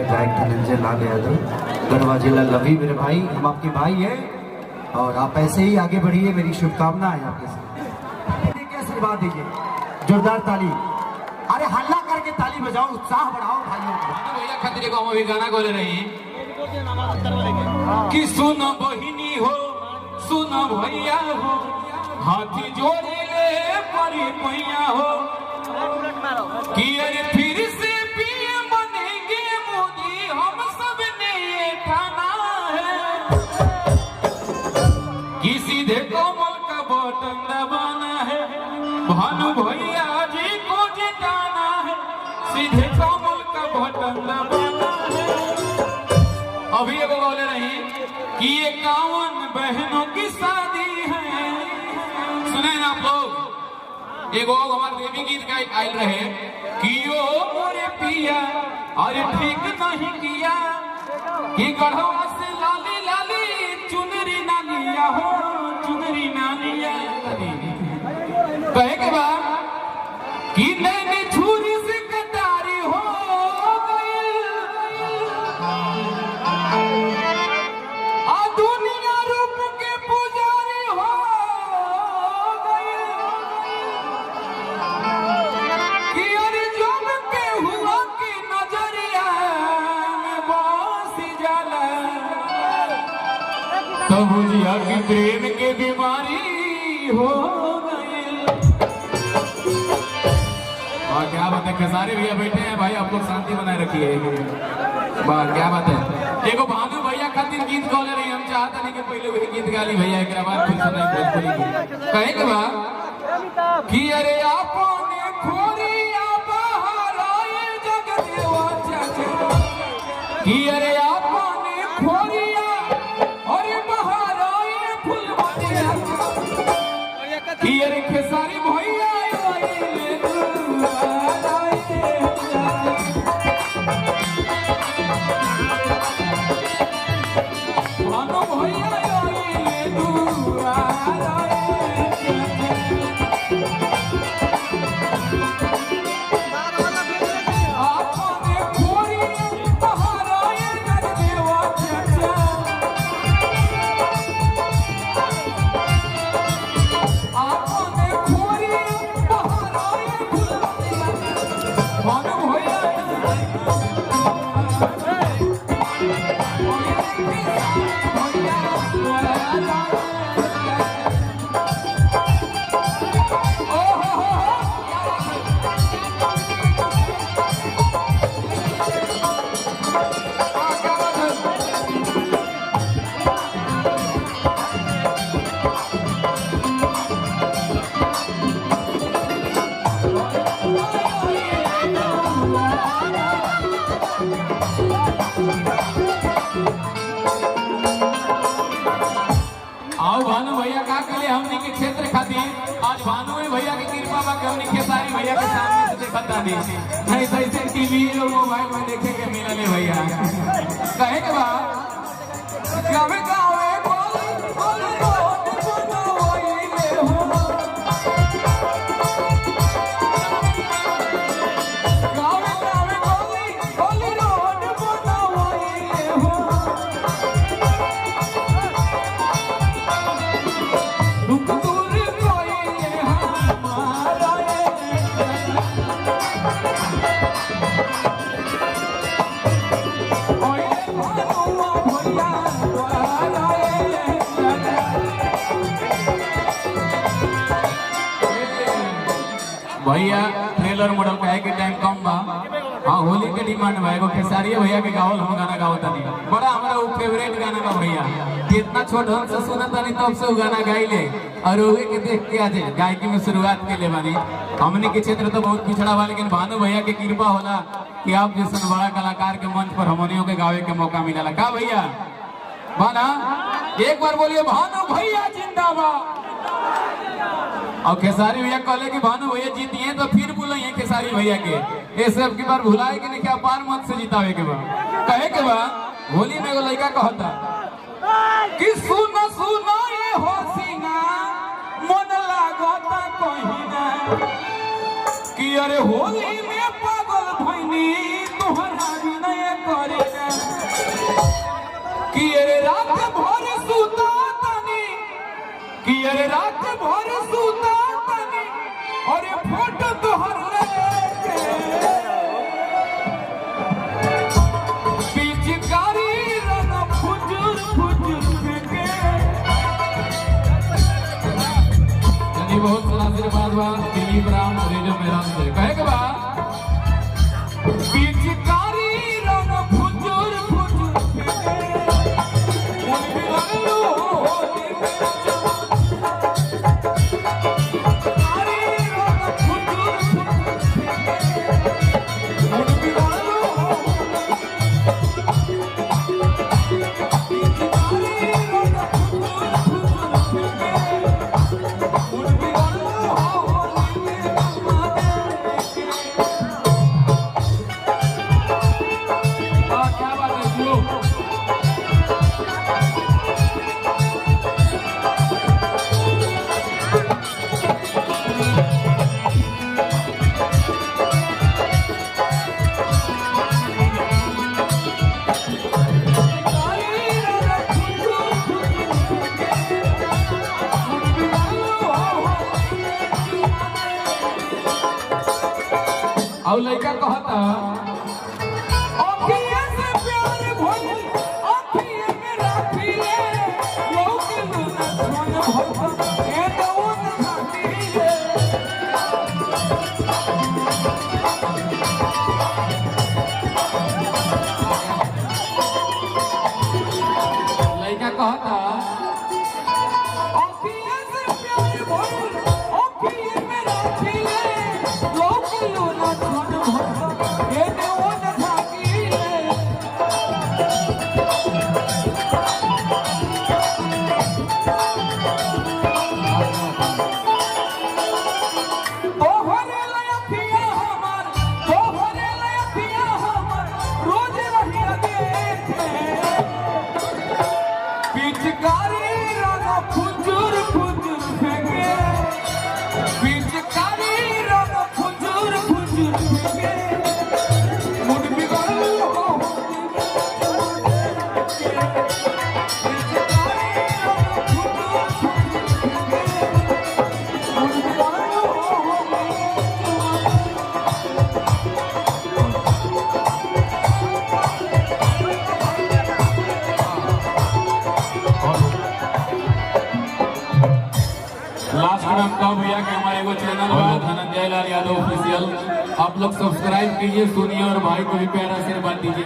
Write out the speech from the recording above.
में गायक धनंजय लाल यादव, गढ़वा जिला। लवी मेरे भाई, हम आपके भाई हैं और आप ऐसे ही आगे बढ़िए, मेरी शुभकामना है आपके साथ। आशीर्वाद दीजिए, जोरदार ताली। अरे हल्ला करके ताली बजाओ, उत्साह बढ़ाओ भाइयों को। भैया खातिर को हम अभी गाना गोले रही कि सुन बहिनी हो, सुन भैया हो, हाथी जोड़े ले परी पैया हो, कि अरे फिर से पीएम बनेंगे मोदी, हम सब ने ये ठाना है कि सीधे कमल का बटन दबाना है, भानु भैया जी को जिताना है, सीधे कमल का बटन दबाना है। अभी एगो बोले रही कि 51 बहनों की शादी है, सुने ना आप लोग। एगो हमारे देवी गीत का आयल रहे कि ओ मोरे पिया अरे ठीक नहीं किया कि गढ़वा से लाली लाली चुनरी ना लिया हो, चुनरी ना लिया। कहे के बाद कि नैनी छुरी से कटारी हो गई, आ दुनिया रूप के पुजारी हो गई, कि अरे जब के हुआ की नजरिया में बस जाला, तो बुझिया कि प्रेम के बीमारी हो गई। और क्या बात है, खेसारी भैया बैठे हैं भाई, आप लोग शांति बनाए रखिए। वाह क्या बात है। देखो भानु भैया खातिर गीत गौले रही, हम चाहते नहीं कि पहले वही गीत गाली भैया, एक बाद फिर सुनाई भोजपुरी गीत। कहे के बाद कि अरे आपने खोरिया बाहर आए जगदेवा चाचा, कि अरे आपने खोरिया अरे बाहर आए फुलवतिया, कि अरे खेसारी भैया भानु भैया का के लिए हमनी के क्षेत्र खातिर आज भानु भैया की कृपा बा के हमनी खेसारी भैया के सामने से देखता नहीं तो ऐसे टीवी और मोबाइल में देखे के मिलल है भैया। कहे के बाद गावे गावे बोल बोल रोड बनवाइले हो, गावे गावे बोली बोली रोड बनवाइले हो, भैया ट्रेलर मॉडल का है कि टाइम कम बा। हाँ होली के डिमांड बा, एगो खेसारी भैया के गावल हम गाना गावत नहीं, बड़ा हमारा वो फेवरेट गाना बा भैया। इतना छोट ढंग से सुनता नहीं तब से वो गाना गाइले और उहे के देख के आज गायकी में शुरुआत के ले बानी। हमने के क्षेत्र तो बहुत पिछड़ा बा, लेकिन भानु भैया की कृपा होला कि आप जैसे बड़ा कलाकार के मंच पर हमनियों के गावे के मौका मिला। का भैया बाना एक बार बोलिए भानु भैया जिंदाबाद। और खेसारी भैया कहले कि भानु भैया जीतिए तो फिर बुलाइए खेसारी भैया के, ये सब की बार भुलाए के नहीं, क्या पार मत से जितावे के बाद। कहे के बाद होली में एगो लड़का कहता कि सुनो सुनो ये होसिना मन लागता कहीं ना, कि अरे होली में पागल भइनी तोहरा भी नहीं करे कि अरे रात भर सूता तनी और ये फोटो तोहर लेके पिचकारी रंग फुजुर फुजुर फेंके। चलिए बहुत सारा आशीर्वाद बा दिलीप राम रेडियो मेरा से कहे के बा पिचकारी रंग फुजुर फुजुर फेंके उन बिगड़लो होली मेरा और लड़का कहता अखिए से प्यार भइल अखिए में राखी ले लोग लुना सोन भइल ए दौन खाती ले। लड़का कहता अखिए से प्यार भइल अखिए में राखी ले लोग लुना सोन भइल ए दौन खाती ले। तोहरे लयखिया हमर तोहरे लयखिया हमर रोज रहिया देखे पिचकारी रंग फुजुर फुजुर फेंके पिचकारी रंग फुजुर फुजुर फेंके मुड़ बिगड़लो होली पिचकारी रंग फुजुर फुजुर फेंके मुड़ बिगड़लो होली। लास्ट में हम कहा भैया कि हमारे एगो चैनल बा धनंजय लाल यादव ऑफिशियल, आप लोग सब्सक्राइब कीजिए, सुनिए और भाई को भी प्यारा आशीर्वाद दीजिए।